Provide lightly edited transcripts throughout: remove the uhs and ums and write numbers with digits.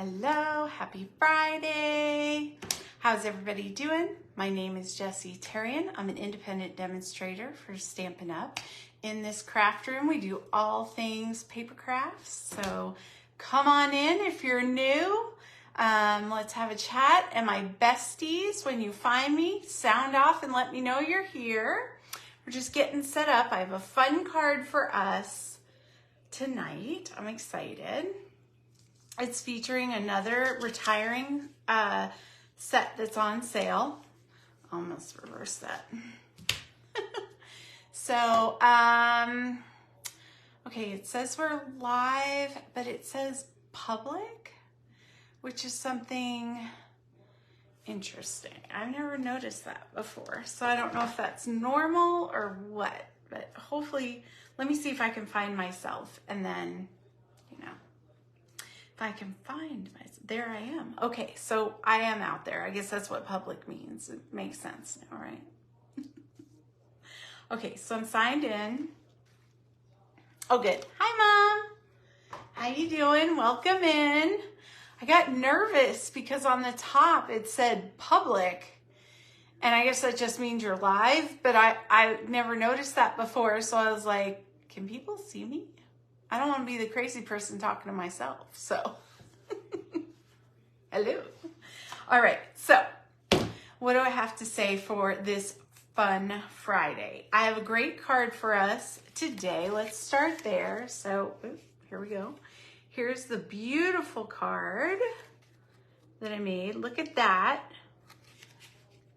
Hello, happy Friday. How's everybody doing? My name is Jessie Tarian. I'm an independent demonstrator for Stampin' Up! In this craft room, we do all things paper crafts. So come on in if you're new. Let's have a chat. And my besties, when you find me, sound off and let me know you're here. We're just getting set up. I have a fun card for us tonight. I'm excited. It's featuring another retiring set that's on sale. Almost reverse that. So, okay, it says we're live, but it says public, which is something interesting. I've never noticed that before, so I don't know if that's normal or what, but hopefully, let me see if I can find myself, and then, you know, if I can find myself, there I am. Okay, so I am out there. I guess that's what public means. It makes sense now, right? Okay, so I'm signed in. Oh, good. Hi, Mom. How you doing? Welcome in. I got nervous because on the top it said public, and I guess that just means you're live, but I never noticed that before, so I was like, can people see me? I don't want to be the crazy person talking to myself, so. Hello. All right, so what do I have to say for this fun Friday? I have a great card for us today. Let's start there. So here we go. Here's the beautiful card that I made. Look at that.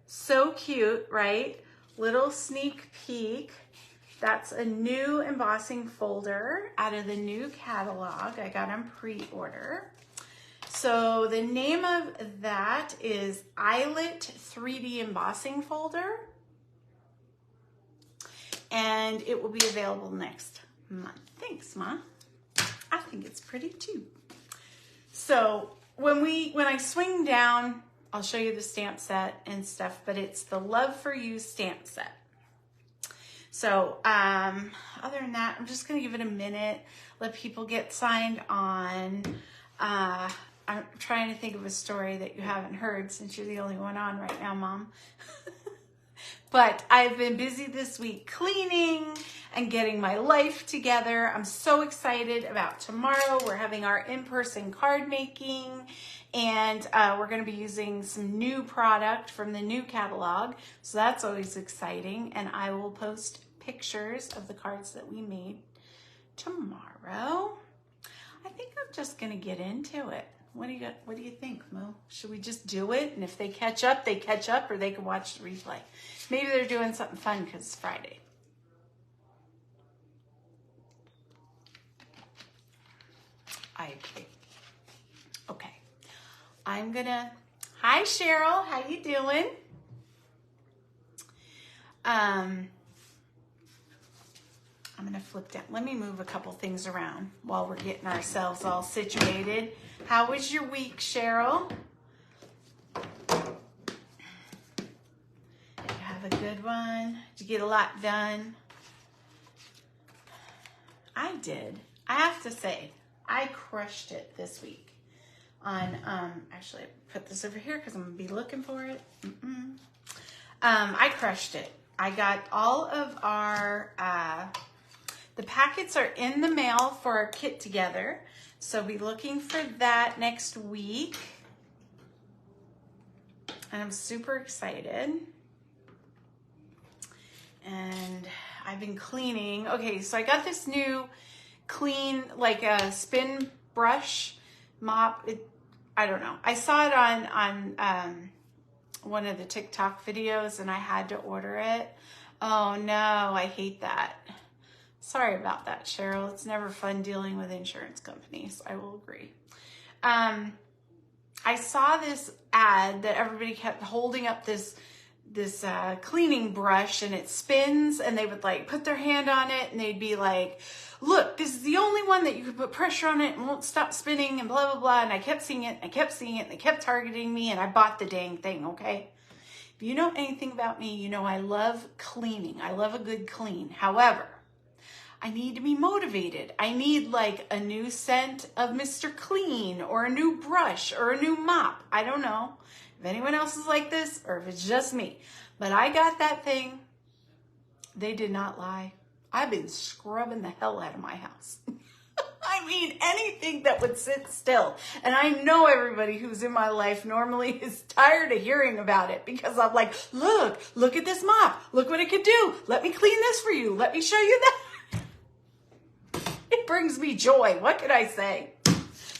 So cute, right? Little sneak peek. That's a new embossing folder out of the new catalog. I got on pre-order. So the name of that is Eyelet 3D embossing folder. And it will be available next month. Thanks, Ma. I think it's pretty too. So when I swing down, I'll show you the stamp set and stuff, but it's the Love for You stamp set. So other than that, I'm just gonna give it a minute, let people get signed on. I'm trying to think of a story that you haven't heard since you're the only one on right now, Mom. But I've been busy this week cleaning and getting my life together. I'm so excited about tomorrow. We're having our in-person card making, and we're going to be using some new product from the new catalog. So that's always exciting. And I will post pictures of the cards that we made tomorrow. I think I'm just going to get into it. What do you think, Mo? Should we just do it? And if they catch up, or they can watch the replay. Maybe they're doing something fun because it's Friday. I agree. Okay. I'm gonna, hi Cheryl, how you doing? I'm gonna flip down. Let me move a couple things around while we're getting ourselves all situated. How was your week, Cheryl? Did you have a good one? Did you get a lot done? I did. I have to say, I crushed it this week on, actually I put this over here because I'm gonna be looking for it. I crushed it. I got all of our, the packets are in the mail for our kit together. So be looking for that next week. And I'm super excited. And I've been cleaning. Okay, so I got this new clean, like a spin brush mop. I don't know. I saw it on one of the TikTok videos and I had to order it. Oh no, I hate that. Sorry about that, Cheryl. It's never fun dealing with insurance companies. I will agree. I saw this ad that everybody kept holding up this cleaning brush and it spins, and they would like put their hand on it and they'd be like, look, this is the only one that you can put pressure on it and won't stop spinning and blah, blah, blah. And I kept seeing it, and I kept seeing it, and they kept targeting me, and I bought the dang thing, okay? If you know anything about me, you know I love cleaning. I love a good clean. However, I need to be motivated. I need like a new scent of Mr. Clean or a new brush or a new mop. I don't know if anyone else is like this or if it's just me, but I got that thing. They did not lie. I've been scrubbing the hell out of my house. I mean, anything that would sit still. And I know everybody who's in my life normally is tired of hearing about it because I'm like, look at this mop. Look what it could do. Let me clean this for you. Let me show you that. It brings me joy. What could I say?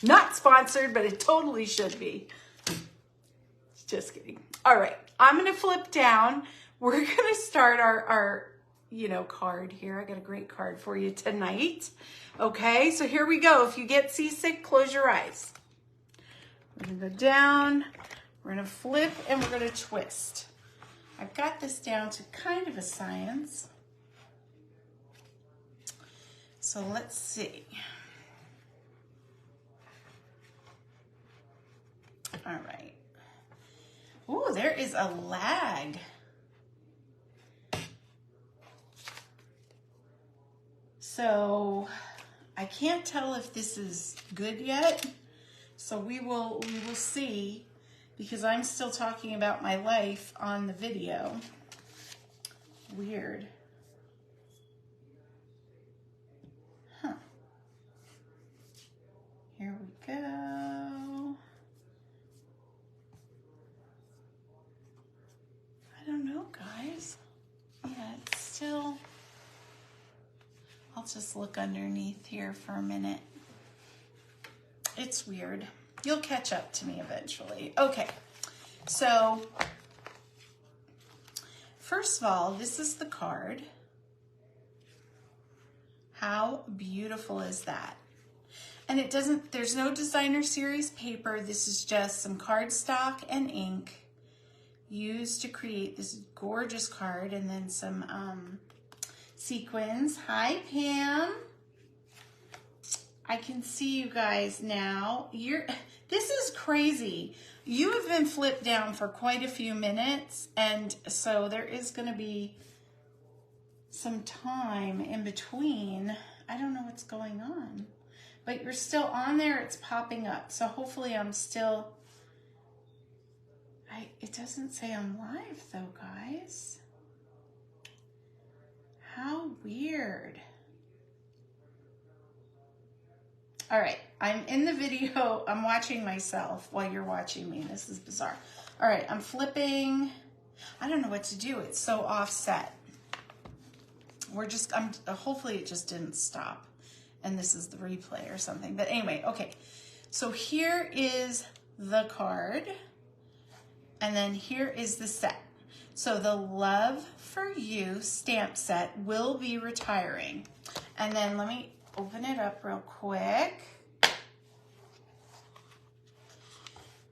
Not sponsored, but it totally should be. Just kidding. All right. I'm going to flip down. We're going to start our card here. I got a great card for you tonight. Okay, so here we go. If you get seasick, close your eyes. We're going to go down. We're going to flip and we're going to twist. I've got this down to kind of a science. So let's see. All right. Ooh, there is a lag. So I can't tell if this is good yet. So we will see, because I'm still talking about my life on the video. Weird. Huh. Here we go. I don't know, guys. Yeah, it's still... I'll just look underneath here for a minute. It's weird. You'll catch up to me eventually. Okay, so first of all, this is the card. How beautiful is that? And it doesn't, there's no designer series paper. This is just some cardstock and ink used to create this gorgeous card, and then some sequins. Hi, Pam. I can see you guys now. This is crazy. You have been flipped down for quite a few minutes, and so there is going to be some time in between. I don't know what's going on, but you're still on there. It's popping up. So hopefully I'm still... It doesn't say I'm live though, guys. How weird. All right, I'm in the video. I'm watching myself while you're watching me. This is bizarre. All right, I'm flipping. I don't know what to do. It's so offset. Hopefully it just didn't stop and this is the replay or something. But anyway, okay. So here is the card and then here is the set. So the Love for You stamp set will be retiring. And then let me open it up real quick.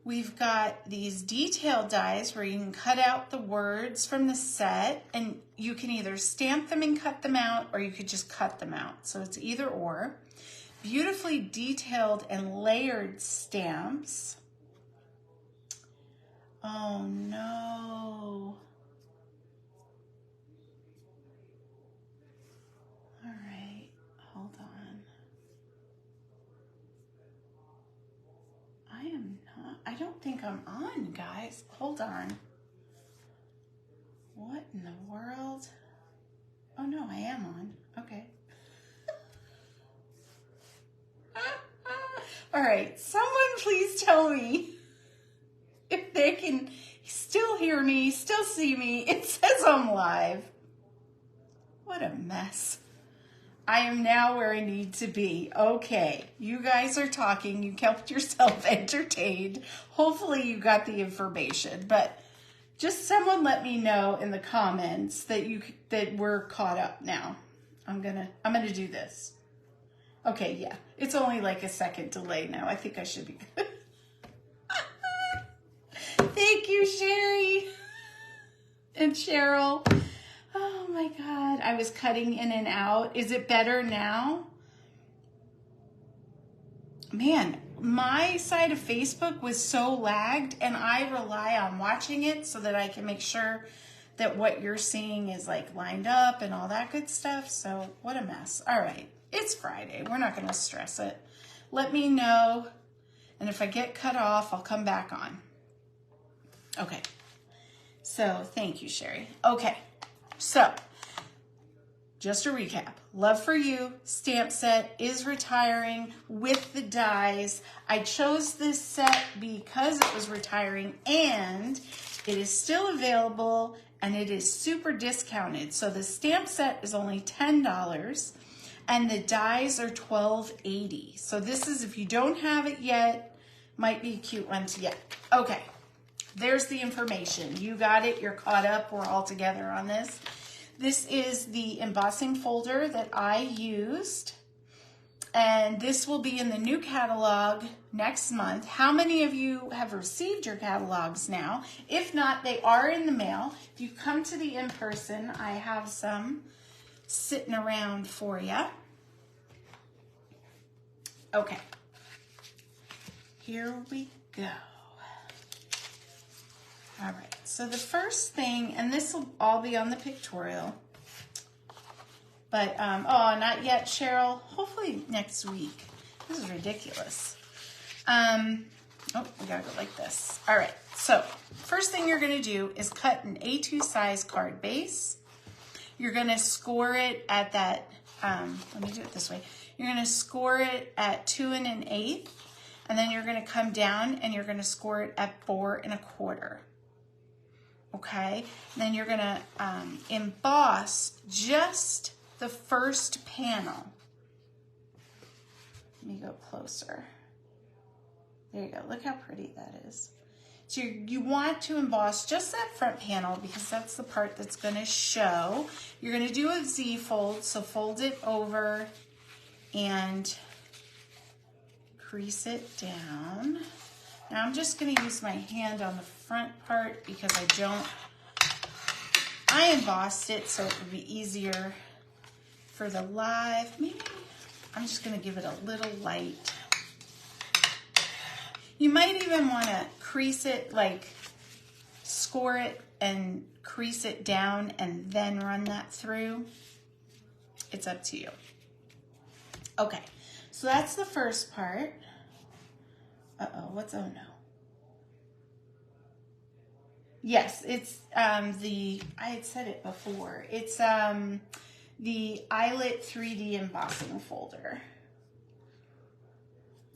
We've got these detail dies where you can cut out the words from the set, and you can either stamp them and cut them out, or you could just cut them out. So it's either or. Beautifully detailed and layered stamps. Oh no. All right, hold on. I don't think I'm on, guys. Hold on. What in the world? Oh no, I am on. Okay. All right, someone please tell me if they can still hear me, still see me. It says I'm live. What a mess. I am now where I need to be. Okay, you guys are talking. You kept yourself entertained. Hopefully you got the information, but just someone let me know in the comments that we're caught up now. I'm gonna do this. Okay, yeah, it's only like a second delay now. I think I should be good. Thank you, Sherry and Cheryl. Oh my God, I was cutting in and out. Is it better now? Man, my side of Facebook was so lagged, and I rely on watching it so that I can make sure that what you're seeing is like lined up and all that good stuff. So what a mess. All right, it's Friday. We're not going to stress it. Let me know. And if I get cut off, I'll come back on. Okay. So thank you, Sherry. Okay. So just a recap. Love for You stamp set is retiring with the dies. I chose this set because it was retiring and it is still available and it is super discounted. So the stamp set is only $10 and the dies are $12.80. So this is, if you don't have it yet, might be a cute one to get. Okay, there's the information. You got it, you're caught up, we're all together on this. This is the embossing folder that I used, and this will be in the new catalog next month. How many of you have received your catalogs now? If not, they are in the mail. If you come to the in-person, I have some sitting around for you. Okay, here we go. All right, so the first thing, and this will all be on the pictorial, but, oh, not yet, Cheryl. Hopefully next week. This is ridiculous. Oh, we gotta go like this. All right, so first thing you're gonna do is cut an A2 size card base. You're gonna score it at that, let me do it this way. You're gonna score it at 2 1/8, and then you're gonna come down and you're gonna score it at 4 1/4. Okay, and then you're gonna emboss just the first panel. Let me go closer. There you go, look how pretty that is. So you want to emboss just that front panel because that's the part that's gonna show. You're gonna do a Z fold, so fold it over and crease it down. Now I'm just going to use my hand on the front part because I embossed it so it would be easier for the live. Maybe I'm just going to give it a little light. You might even want to crease it, like score it and crease it down and then run that through. It's up to you. Okay, so that's the first part. Uh-oh, what's, oh no. Yes, it's I had said it before. It's the Eyelet 3D embossing folder.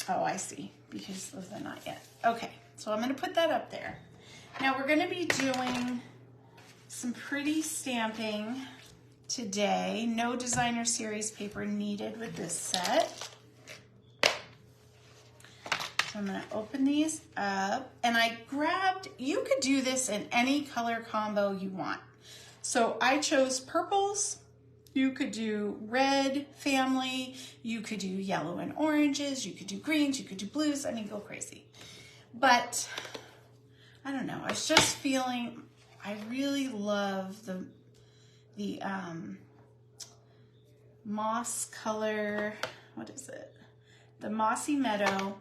Oh, I see, because those are not yet. Okay, so I'm gonna put that up there. Now we're gonna be doing some pretty stamping today. No designer series paper needed with this set. So I'm gonna open these up, and I grabbed, you could do this in any color combo you want. So I chose purples, you could do red family, you could do yellow and oranges, you could do greens, you could do blues, I mean, go crazy. But I don't know, I was just feeling, I really love the moss color, what is it? The Mossy Meadow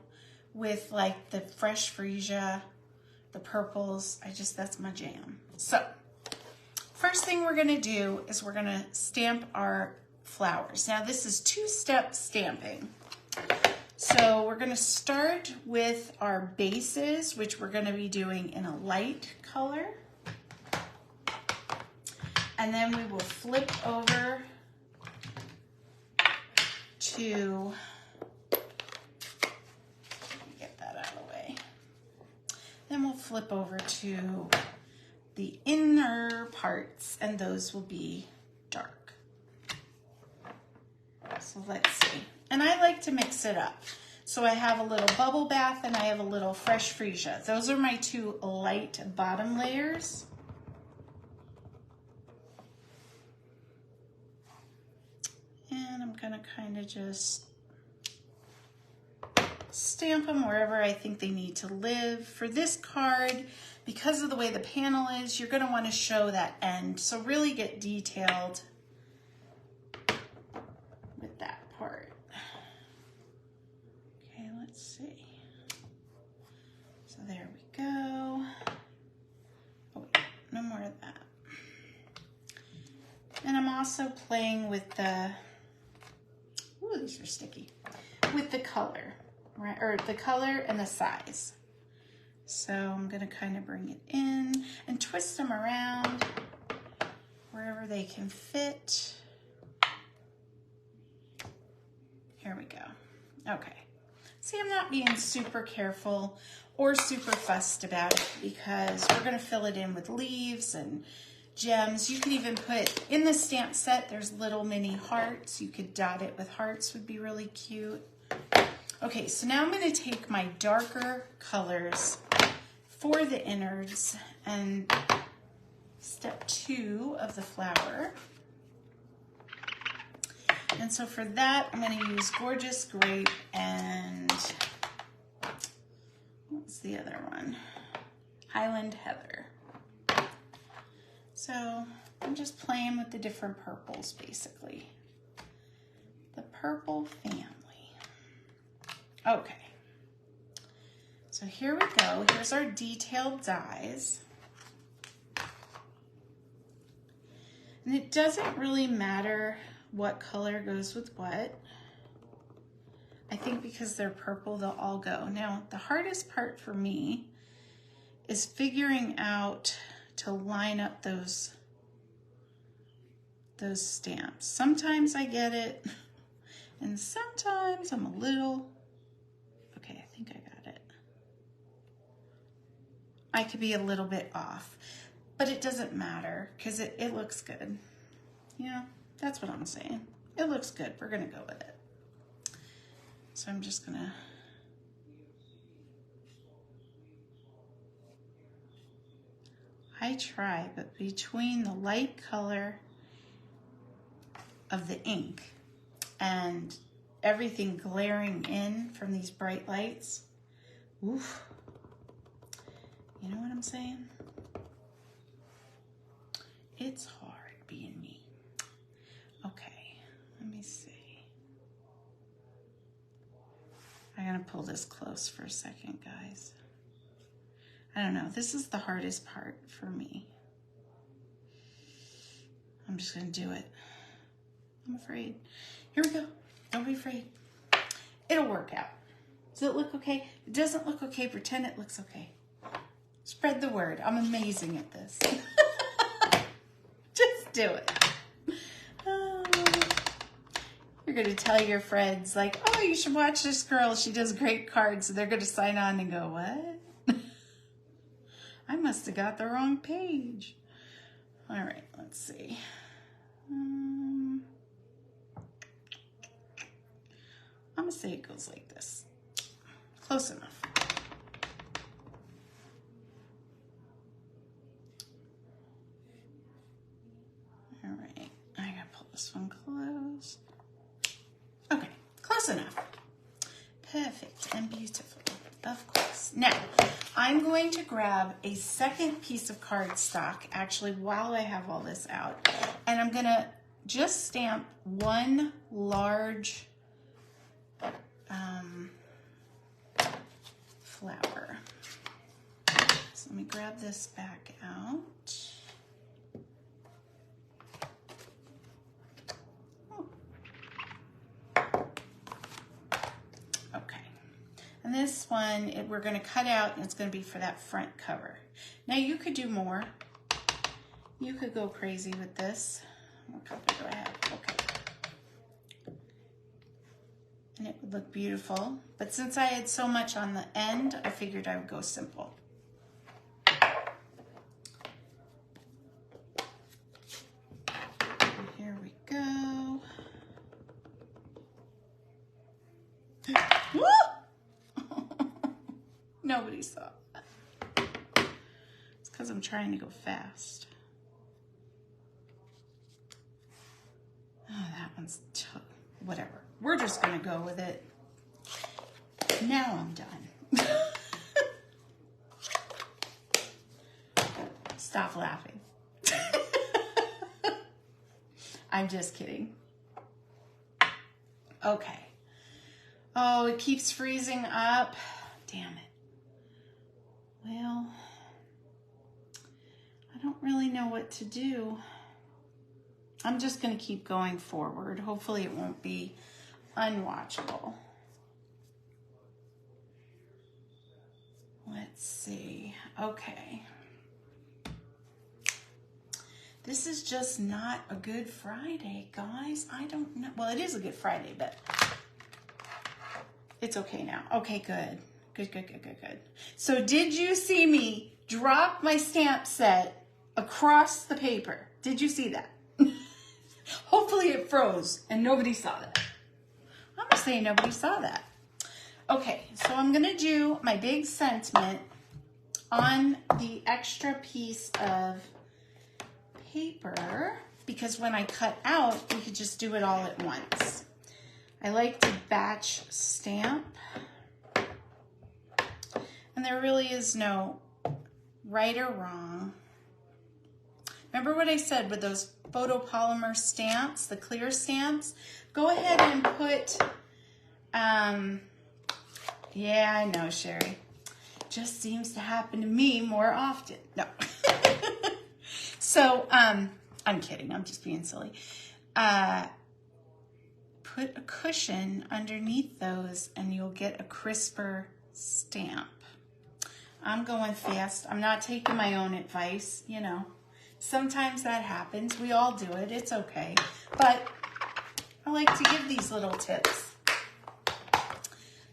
with like the fresh freesia, the purples. That's my jam. So first thing we're gonna do is we're gonna stamp our flowers. Now this is two-step stamping. So we're gonna start with our bases, which we're gonna be doing in a light color. And then we will flip over to, then we'll flip over to the inner parts, and those will be dark. So let's see. And I like to mix it up. So I have a little bubble bath and I have a little fresh freesia. Those are my two light bottom layers. And I'm gonna kind of just stamp them wherever I think they need to live. For this card, because of the way the panel is, you're gonna wanna show that end. So really get detailed with that part. Okay, let's see. So there we go. Oh, wait, no more of that. also playing with the, ooh, these are sticky, with the color, right? Or the color and the size. So I'm gonna kind of bring it in and twist them around wherever they can fit. Here we go. Okay. See, I'm not being super careful or super fussed about it because we're gonna fill it in with leaves and gems. You can even put, in the stamp set, there's little mini hearts. You could dot it with hearts, would be really cute. Okay, so now I'm gonna take my darker colors for the innards and step 2 of the flower. And so for that, I'm going to use Gorgeous Grape and what's the other one? Highland Heather. So I'm just playing with the different purples, basically. The purple family. Okay. So here we go. Here's our detailed dies. And it doesn't really matter what color goes with what. I think because they're purple, they'll all go. Now, the hardest part for me is figuring out to line up those stamps. Sometimes I get it, and sometimes I'm a little, okay, I think I got it. I could be a little bit off, but it doesn't matter because it looks good. Yeah, that's what I'm saying. It looks good. We're gonna go with it. So I'm just gonna I try, but between the light color of the ink and everything glaring in from these bright lights, oof, you know what I'm saying? It's hard being me. Okay, let me see. I'm gonna pull this close for a second, guys. I don't know, this is the hardest part for me. I'm just gonna do it. I'm afraid. Here we go, don't be afraid. It'll work out. Does it look okay? If it doesn't look okay, pretend it looks okay. Spread the word, I'm amazing at this. Just do it. You're gonna tell your friends like, oh, you should watch this girl, she does great cards. So they're gonna sign on and go, what? I must have got the wrong page. All right, let's see. I'm gonna say it goes like this. Close enough. All right, I gotta pull this one close. Okay, close enough. Perfect and beautiful, of course. Now, I'm going to grab a second piece of cardstock, actually, while I have all this out, and I'm gonna just stamp one large flower. So let me grab this back out. Okay, and this one we're going to cut out, and it's going to be for that front cover. Now you could do more. You could go crazy with this. What color do I have? Okay. And it would look beautiful, but since I had so much on the end, I figured I would go simple. And here we go. Nobody saw that. It's because I'm trying to go fast. Oh, that one's whatever. We're just gonna go with it. Now I'm done. Stop laughing. I'm just kidding. Okay. Oh, it keeps freezing up. Damn it. Well, I don't really know what to do. I'm just going to keep going forward. Hopefully it won't be unwatchable. Let's see. Okay. This is just not a Good Friday, guys. I don't know. Well, it is a Good Friday, but it's okay now. Okay, good. Good. So did you see me drop my stamp set across the paper? Did you see that? Hopefully it froze and nobody saw that. I'm gonna say nobody saw that. Okay, so I'm gonna do my big sentiment on the extra piece of paper because when I cut out, we could just do it all at once. I like to batch stamp, and there really is no right or wrong. Remember what I said with those photopolymer stamps, the clear stamps? Go ahead and put, yeah, I know, Sherry. Just seems to happen to me more often. No. So, I'm kidding. I'm just being silly. Put a cushion underneath those and you'll get a crisper stamp. I'm going fast. I'm not taking my own advice, you know. Sometimes that happens. We all do it. It's okay. But I like to give these little tips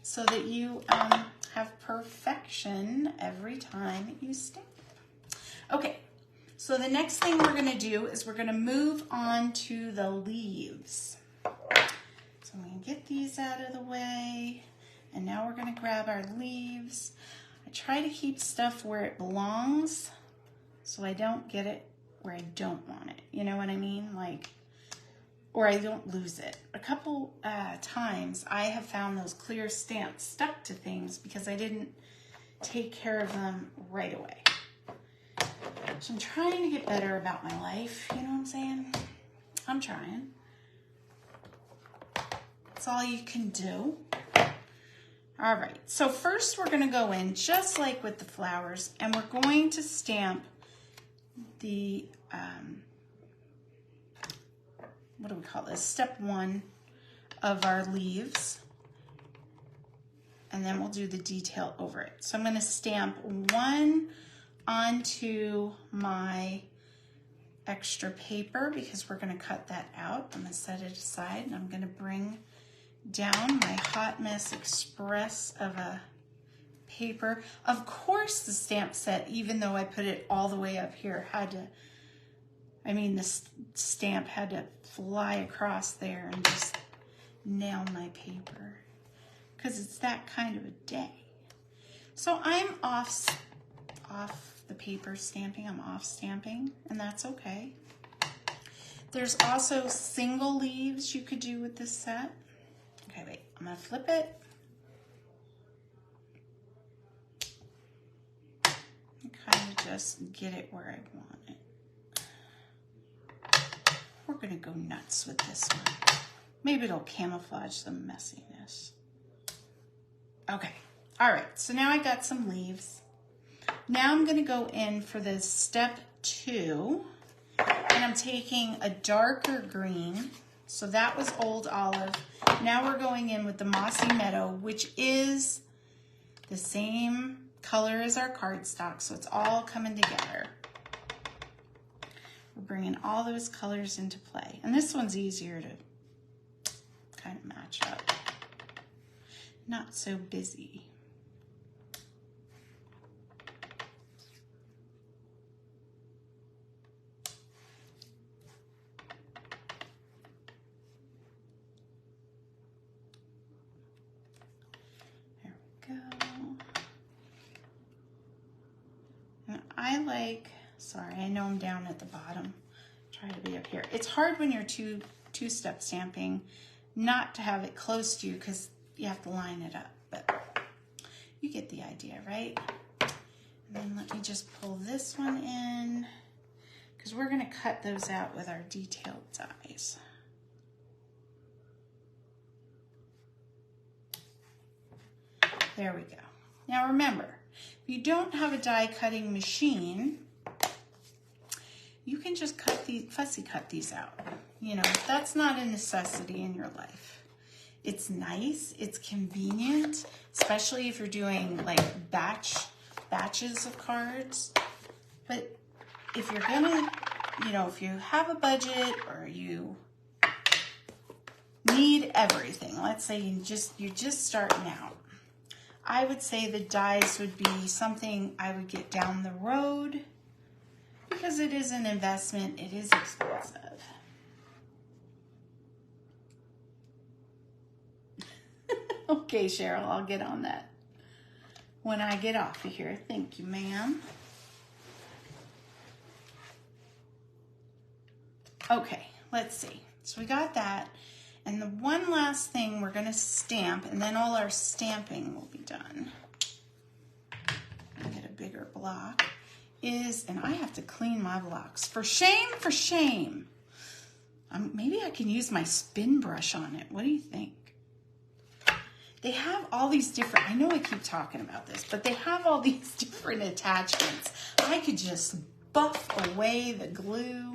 so that you have perfection every time you stamp. Okay, so the next thing we're going to do is we're going to move on to the leaves. So I'm going to get these out of the way, and now we're going to grab our leaves. I try to keep stuff where it belongs so I don't get it where I don't want it. You know what I mean? Like, or I don't lose it. A couple times I have found those clear stamps stuck to things because I didn't take care of them right away. So I'm trying to get better about my life. You know what I'm saying? I'm trying. That's all you can do. All right, so first we're gonna go in just like with the flowers and we're going to stamp the, what do we call this? Step 1 of our leaves. And then we'll do the detail over it. So I'm gonna stamp 1 onto my extra paper because we're gonna cut that out. I'm gonna set it aside and I'm gonna bring down my Hot Mess Express of a paper. Of course the stamp set, even though I put it all the way up here, had to, I mean the stamp had to fly across there and just nail my paper because it's that kind of a day. So I'm off the paper stamping, I'm off stamping, and that's okay. There's also single leaves you could do with this set. Okay, wait, I'm gonna flip it. And kind of just get it where I want it. We're gonna go nuts with this one. Maybe it'll camouflage the messiness. Okay, all right, so now I got some leaves. Now I'm gonna go in for this step 2, and I'm taking a darker green. So that was Old Olive. Now we're going in with the Mossy Meadow, which is the same color as our cardstock, so it's all coming together. We're bringing all those colors into play. And this one's easier to kind of match up. Not so busy. I like, sorry, I know I'm down at the bottom. Try to be up here. It's hard when you're two-step stamping not to have it close to you because you have to line it up, but you get the idea, right? And then let me just pull this one in because we're gonna cut those out with our detailed dies. There we go. Now remember, if you don't have a die cutting machine, you can just fussy cut these out. You know, that's not a necessity in your life. It's nice, it's convenient, especially if you're doing like batches of cards. But if you're gonna, you know, if you have a budget or you need everything, let's say you're just starting out, I would say the dies would be something I would get down the road because it is an investment, it is expensive. Okay, Cheryl, I'll get on that when I get off of here. Thank you, ma'am. Okay, let's see. So we got that. And the one last thing we're going to stamp, and then all our stamping will be done. I'll get a bigger block. And I have to clean my blocks. For shame, for shame. Maybe I can use my spin brush on it. What do you think? They have all these different, I know I keep talking about this, but they have all these different attachments. I could just buff away the glue.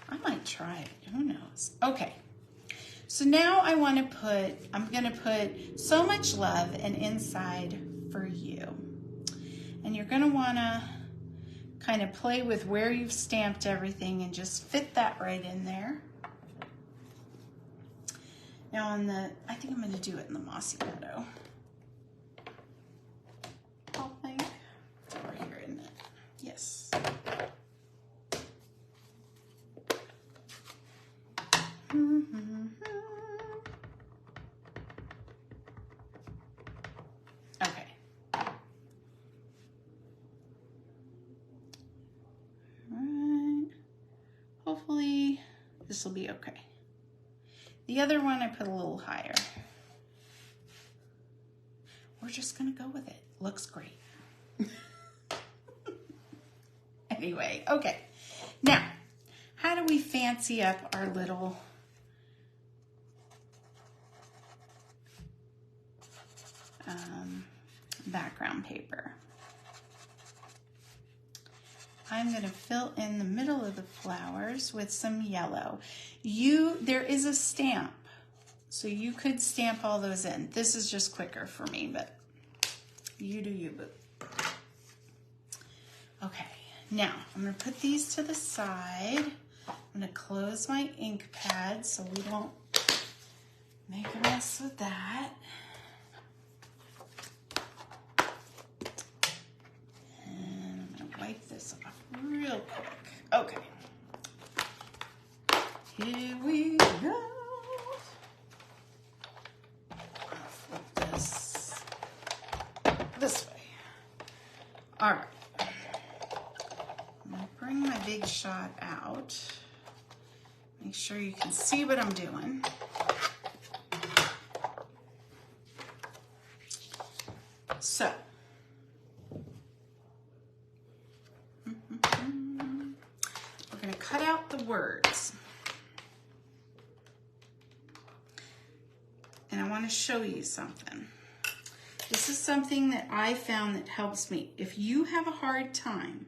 I might try it, who knows? Okay, so now I'm gonna put So Much Love and Inside for You. And you're gonna wanna kind of play with where you've stamped everything and just fit that right in there. Now I think I'm going to do it in the Mossy Meadow. I think. It's over here, isn't it? Yes. Okay. All right. Hopefully this will be okay. The other one I put a little higher. We're just gonna go with it. Looks great. Anyway, okay. Now, how do we fancy up our little background paper? I'm going to fill in the middle of the flowers with some yellow. There is a stamp, so you could stamp all those in. This is just quicker for me, but you do you, boo. Okay, now I'm going to put these to the side. I'm going to close my ink pad so we don't make a mess with that. Wipe this off real quick. Okay. Here we go. I'll flip this way. All right. I'm going to bring my big shot out. Make sure you can see what I'm doing. So, we're going to cut out the words. And I want to show you something. This is something that I found that helps me. If you have a hard time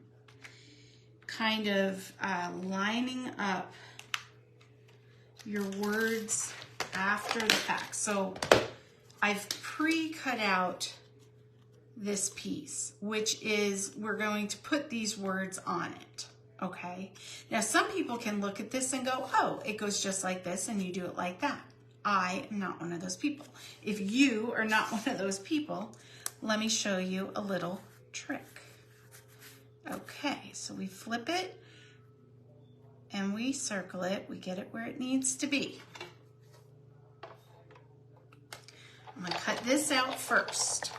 kind of lining up your words after the fact. So I've pre-cut out this piece, which is we're going to put these words on it, okay? Now, some people can look at this and go, oh, it goes just like this and you do it like that. I am not one of those people. If you are not one of those people, let me show you a little trick. Okay, so we flip it and we circle it. We get it where it needs to be. I'm gonna cut this out first.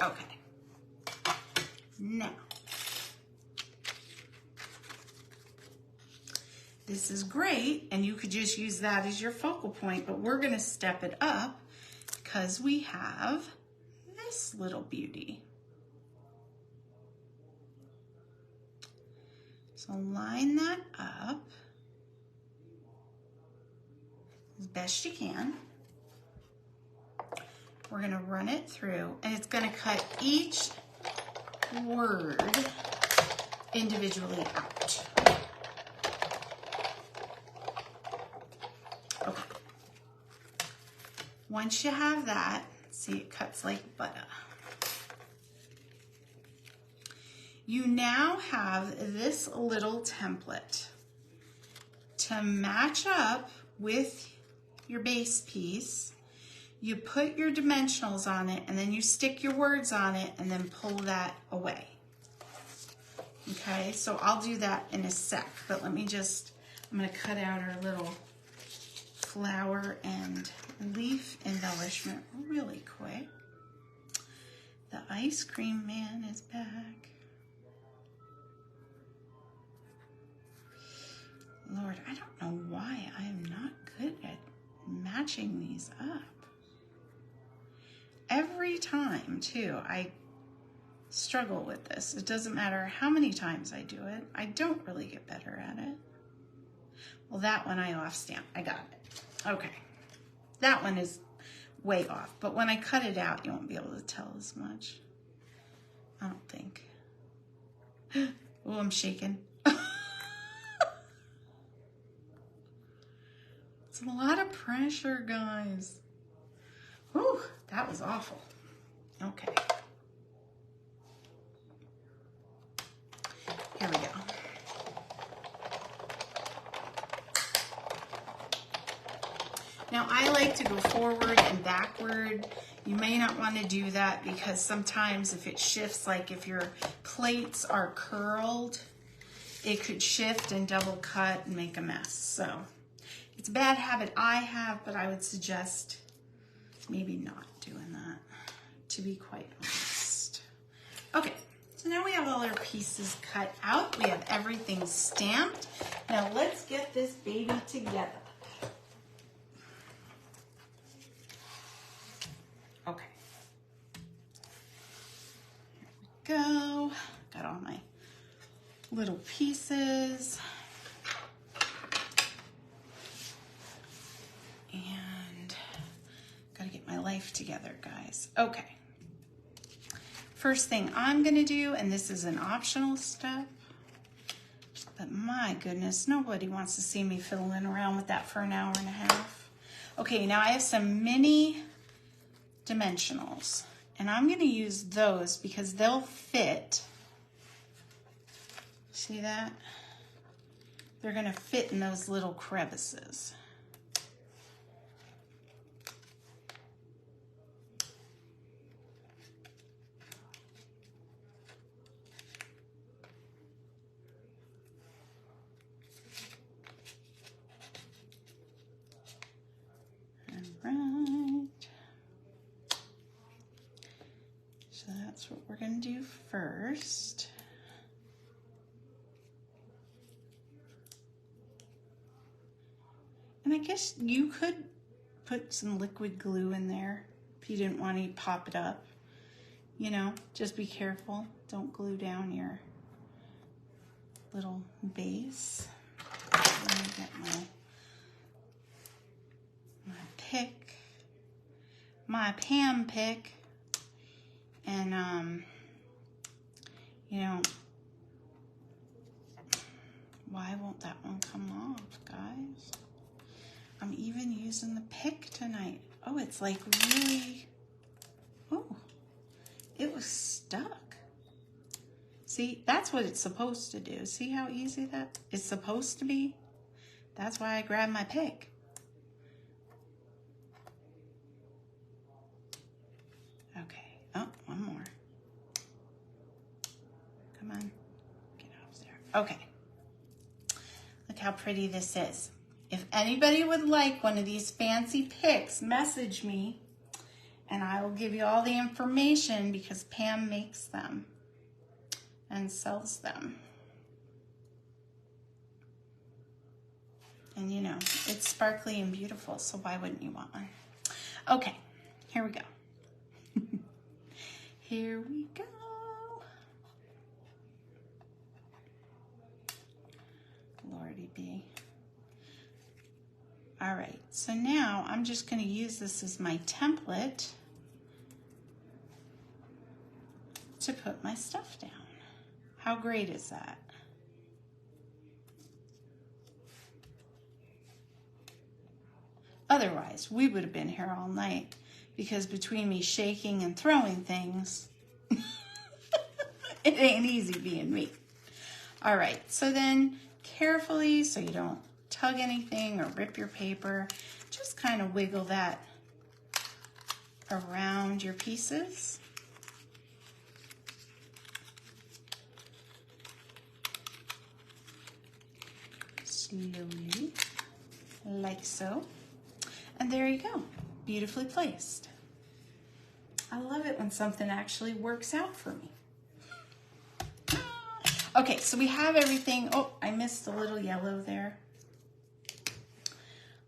Okay, now, this is great, and you could just use that as your focal point, but we're gonna step it up because we have this little beauty. So line that up as best you can. we're gonna run it through, and it's gonna cut each word individually out. Okay. Once you have that, see, it cuts like butter. You now have this little template to match up with your base piece. You put your dimensionals on it, and then you stick your words on it, and then pull that away. Okay, so I'll do that in a sec, but let me just, I'm gonna cut out our little flower and leaf embellishment really quick. The ice cream man is back. Lord, I don't know why I am not good at matching these up. Every time, too, I struggle with this. It doesn't matter how many times I do it. I don't really get better at it. Well, that one I off stamp. I got it. Okay. That one is way off. But when I cut it out, you won't be able to tell as much. I don't think. Oh, I'm shaking. It's a lot of pressure, guys. Whew, that was awful. Okay. Here we go. Now, I like to go forward and backward. You may not want to do that because sometimes if it shifts, like if your plates are curled, it could shift and double cut and make a mess. So it's a bad habit I have, but I would suggest maybe not doing that, to be quite honest. Okay, so now we have all our pieces cut out. We have everything stamped. Now let's get this baby together. Okay. Here we go. Got all my little pieces. And gotta get my life together, guys. Okay. First thing I'm gonna do, and this is an optional step, but my goodness, nobody wants to see me fiddling around with that for an hour and a half. Okay, now I have some mini dimensionals, and I'm gonna use those because they'll fit. See that? They're gonna fit in those little crevices. Right. So that's what we're going to do first. And I guess you could put some liquid glue in there if you didn't want to pop it up. You know, just be careful. Don't glue down your little base. Let me get my pick, my Pam pick, and you know, why won't that one come off, guys? I'm even using the pick tonight. Oh, it's like really, oh, it was stuck. See, that's what it's supposed to do. See how easy that is supposed to be? That's why I grabbed my pick. Okay, oh, one more. Come on, get out there. Okay, look how pretty this is. If anybody would like one of these fancy picks, message me and I will give you all the information because Pam makes them and sells them. And you know, it's sparkly and beautiful, so why wouldn't you want one? Okay, here we go. Here we go. Lordy be. All right, so now I'm just going to use this as my template to put my stuff down. How great is that? Otherwise, we would have been here all night because between me shaking and throwing things, it ain't easy being me. All right, so then carefully, so you don't tug anything or rip your paper, just kind of wiggle that around your pieces. Slowly, like so. And there you go, beautifully placed. I love it when something actually works out for me. Okay, so we have everything. Oh, I missed a little yellow there.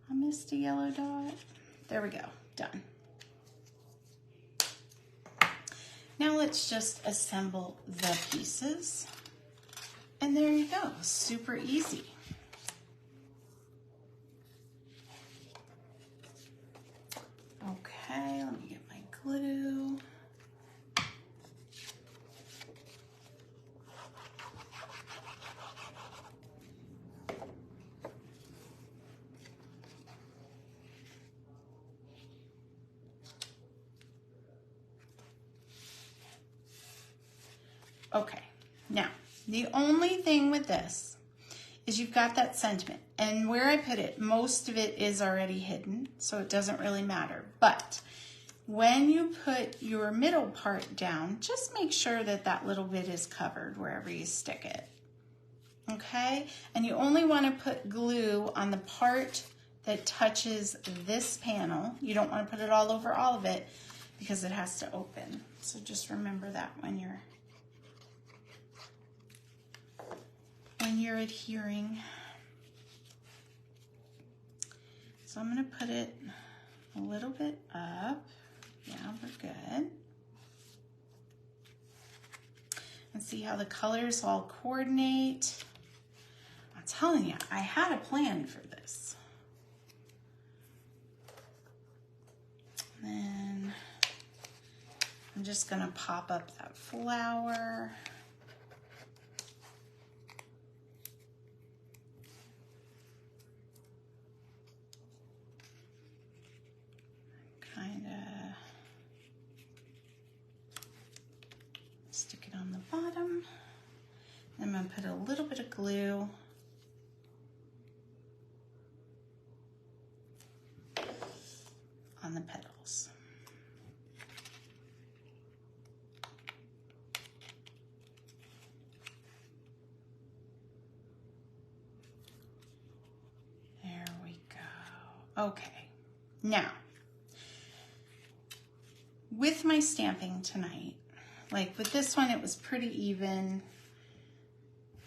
I missed a yellow dot. There we go, done. Now let's just assemble the pieces. And there you go, super easy. Okay, let me get my glue. Okay, now the only thing with this is you've got that sentiment, and where I put it, most of it is already hidden, so it doesn't really matter. But when you put your middle part down, just make sure that that little bit is covered wherever you stick it. Okay, and you only want to put glue on the part that touches this panel. You don't want to put it all over all of it because it has to open. So just remember that when you're adhering. So I'm going to put it a little bit up. Yeah, we're good. And see how the colors all coordinate. I'm telling you, I had a plan for this. And then I'm just going to pop up that flower. Kind of stick it on the bottom. I'm going to put a little bit of glue on the petals. There we go. Okay, now with my stamping tonight, like with this one, it was pretty even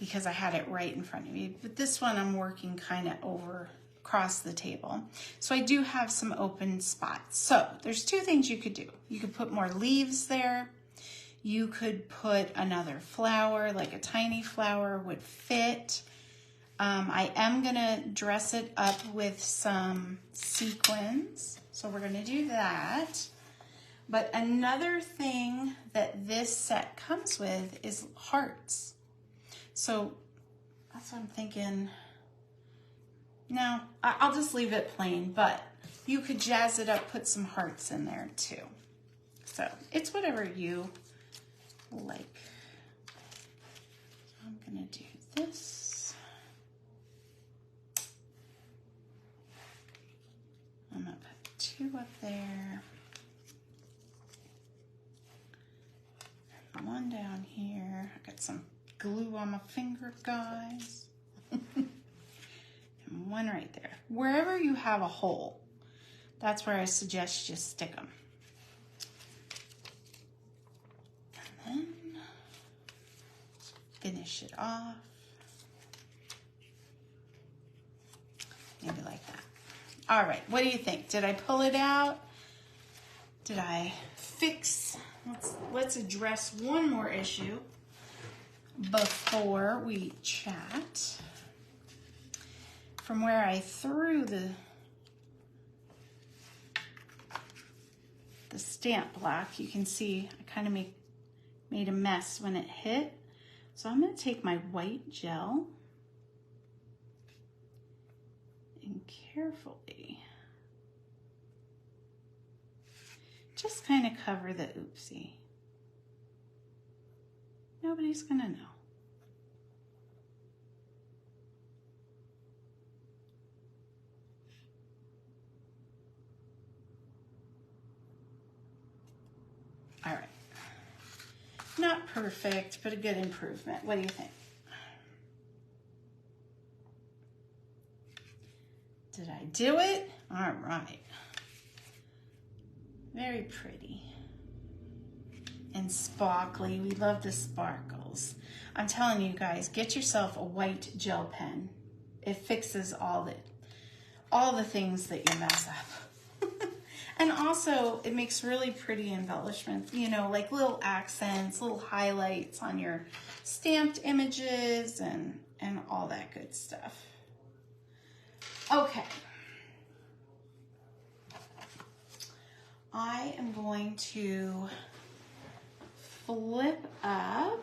because I had it right in front of me. But this one, I'm working kind of over across the table. So I do have some open spots. So there's two things you could do. You could put more leaves there. You could put another flower, like a tiny flower would fit. I am gonna dress it up with some sequins. So we're gonna do that. But another thing that this set comes with is hearts. So that's what I'm thinking. No, I'll just leave it plain, but you could jazz it up, put some hearts in there too. So it's whatever you like. So I'm gonna do this. I'm gonna put two up there. One down here. I got some glue on my finger, guys. And one right there. Wherever you have a hole, that's where I suggest you stick them. And then finish it off. Maybe like that. All right, what do you think? Did I pull it out? Did I fix? Let's address one more issue before we chat. From where I threw the stamp block, you can see I kind of made a mess when it hit. So I'm going to take my white gel and carefully just kind of cover the oopsie. Nobody's going to know. All right. Not perfect, but a good improvement. What do you think? Did I do it? All right. Very pretty. And sparkly. We love the sparkles. I'm telling you guys, get yourself a white gel pen. It fixes all the things that you mess up. And also, it makes really pretty embellishments, you know, like little accents, little highlights on your stamped images and all that good stuff. Okay. I am going to flip up,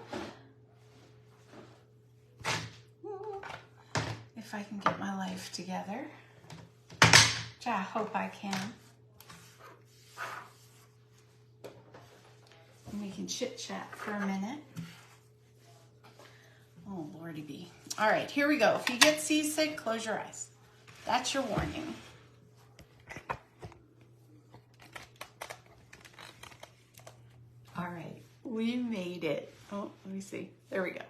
if I can get my life together, which I hope I can. And we can chit chat for a minute. Oh, Lordy be. All right, here we go. If you get seasick, close your eyes. That's your warning. All right, we made it. Oh, let me see. There we go.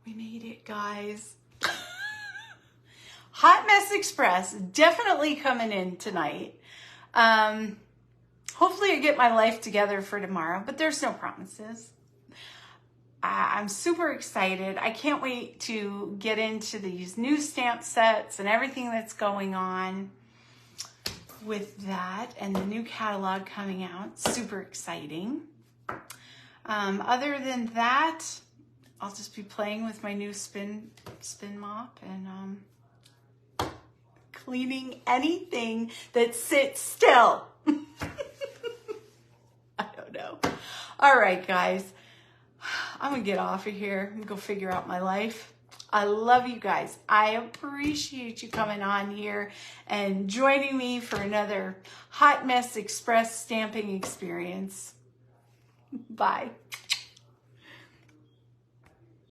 We made it, guys. Hot Mess Express definitely coming in tonight. Hopefully I get my life together for tomorrow, but there's no promises. I'm super excited. I can't wait to get into these new stamp sets and everything that's going on with that and the new catalog coming out. Super exciting. Other than that, I'll just be playing with my new spin mop and cleaning anything that sits still. I don't know. All right, guys. I'm going to get off of here and go figure out my life. I love you guys. I appreciate you coming on here and joining me for another Hot Mess Express stamping experience. Bye.